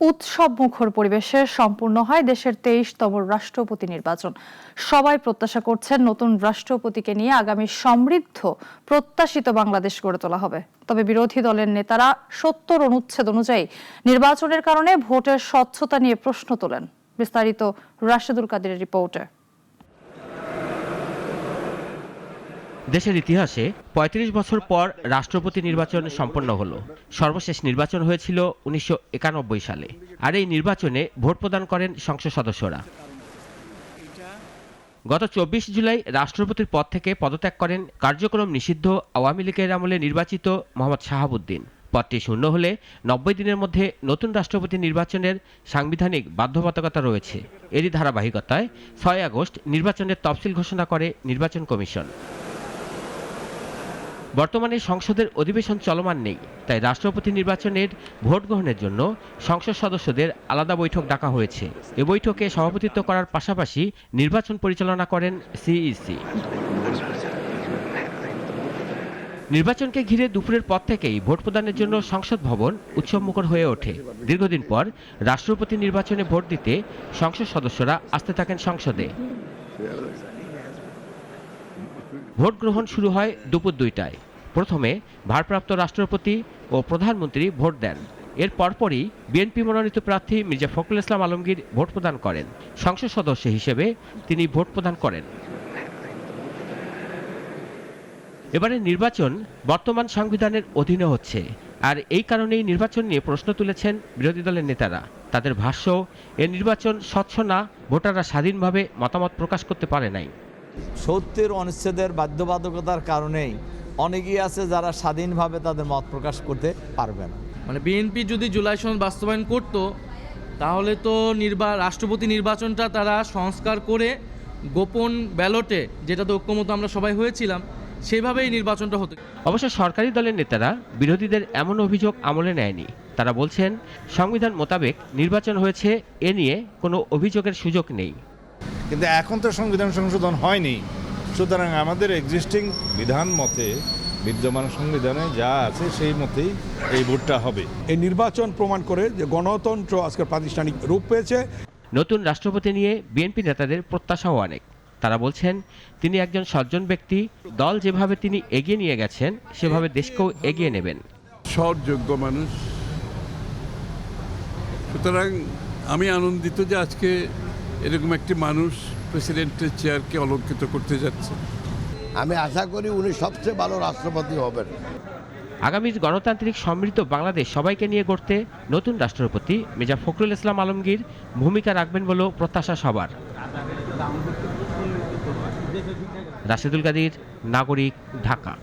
উৎসব মুখর পরিবেশে সম্পূর্ণ হয় দেশের 23তম রাষ্ট্রপতি নির্বাচন। সবাই প্রত্যাশা করছেন নতুন রাষ্ট্রপতিকে নিয়ে আগামী সমৃদ্ধ প্রত্যাশিত বাংলাদেশ গড়ে তোলা হবে। তবে বিরোধী দলের নেতারা ৭০ অনুচ্ছেদ অনুযায়ী নির্বাচনের কারণে ভোটের স্বচ্ছতা নিয়ে প্রশ্ন তোলেন। বিস্তারিত রাশেদুল কাদিরের রিপোর্টে। দেশের ইতিহাসে ৩৫ বছর পর রাষ্ট্রপতি নির্বাচন সম্পন্ন হলো। সর্বশেষ নির্বাচন হয়েছিল ১৯৯১ সালে। আর এই নির্বাচনে ভোট প্রদান করেন সংসদ সদস্যরা। গত ২৪ জুলাই রাষ্ট্রপতির পদ থেকে পদত্যাগ করেন কার্যক্রম নিষিদ্ধ আওয়ামী লীগের আমলে নির্বাচিত মোহাম্মদ শাহাবুদ্দিন। পদটি শূন্য হলে ৯০ দিনের মধ্যে নতুন রাষ্ট্রপতি নির্বাচনের সাংবিধানিক বাধ্যবাধকতা রয়েছে। এরই ধারাবাহিকতায় ৬ আগস্ট নির্বাচনের তফসিল ঘোষণা করে নির্বাচন কমিশন। বর্তমানে সংসদের অধিবেশন চলমান নেই, তাই রাষ্ট্রপতি নির্বাচনের ভোট গ্রহণের জন্য সংসদ সদস্যদের আলাদা বৈঠক ডাকা হয়েছে। এ বৈঠকে সভাপতিত্ব করার পাশাপাশি নির্বাচন পরিচালনা করেন সিইসি। নির্বাচনকে ঘিরে দুপুরের পর থেকেই ভোট প্রদানের জন্য সংসদ ভবন উৎসবমুখর হয়ে ওঠে। দীর্ঘদিন পর রাষ্ট্রপতি নির্বাচনে ভোট দিতে সংসদ সদস্যরা আসতে থাকেন সংসদে। ভোট গ্রহণ শুরু হয় দুপুর ২টায়। প্রথমে ভারপ্রাপ্ত রাষ্ট্রপতি ও প্রধানমন্ত্রী ভোট দেন। এর পরপরই বিএনপি মনোনীত প্রার্থী মির্জা ফখরুল ইসলাম আলমগীর ভোট প্রদান করেন। সংসদ সদস্য হিসেবে তিনি ভোট প্রদান করেন। এবারে নির্বাচন বর্তমান সংবিধানের অধীনে হচ্ছে, আর এই কারণেই নির্বাচন নিয়ে প্রশ্ন তুলেছেন বিরোধী দলের নেতারা। তাদের ভাষ্য, এ নির্বাচন স্বচ্ছ না, ভোটাররা স্বাধীনভাবে মতামত প্রকাশ করতে পারে নাই। ৭০ অনুচ্ছেদের বাধ্যবাধকতার কারণেই অনেকেই আছে যারা স্বাধীনভাবে তাদের মত প্রকাশ করতে পারবে না। মানে বিএনপি যদি জুলাই সনদ বাস্তবায়ন করত, তাহলে তো রাষ্ট্রপতি নির্বাচনটা তারা সংস্কার করে গোপন ব্যালটে, যেটাতে ঐক্যমত আমরা সবাই হয়েছিলাম, সেভাবেই নির্বাচনটা হতো। অবশ্য সরকারি দলের নেতারা বিরোধীদের এমন অভিযোগ আমলে নেয়নি। তারা বলছেন, সংবিধান মোতাবেক নির্বাচন হয়েছে, এ নিয়ে কোনো অভিযোগের সুযোগ নেই। কিন্তু এখন তো সংবিধান সংশোধন হয়নি, সুতরাং আমাদের এক্সিস্টিং বিধান মতে, বিদ্যমান সংবিধানে যা আছে সেই মতেই এই ভোটটা হবে। এই নির্বাচন প্রমাণ করে যে গণতন্ত্র আজকে প্রাতিষ্ঠানিক রূপ পেয়েছে। নতুন রাষ্ট্রপতি নিয়ে বিএনপি নেতাদের প্রত্যাশাও অনেক। তারা বলছেন, তিনি একজন সজ্জন ব্যক্তি, দল যেভাবে তিনি এগিয়ে নিয়ে গেছেন সেভাবে দেশকেও এগিয়ে নেবেন। সৎ যোগ্য মানুষ, সুতরাং আমি আনন্দিত যে আজকে এরকম একটি মানুষ প্রেসিডেন্টের চেয়ারকে অলঙ্কৃত করতে যাচ্ছে। আমি আশা করি উনি সবচেয়ে ভালো রাষ্ট্রপতি হবেন। আগামীর গণতান্ত্রিক সমৃদ্ধ বাংলাদেশ সবাইকে নিয়ে গড়তে নতুন রাষ্ট্রপতি মির্জা ফখরুল ইসলাম আলমগীর ভূমিকা রাখবেন বলেও প্রত্যাশা সবার। রাশেদুল কাদির, নাগরিক, ঢাকা।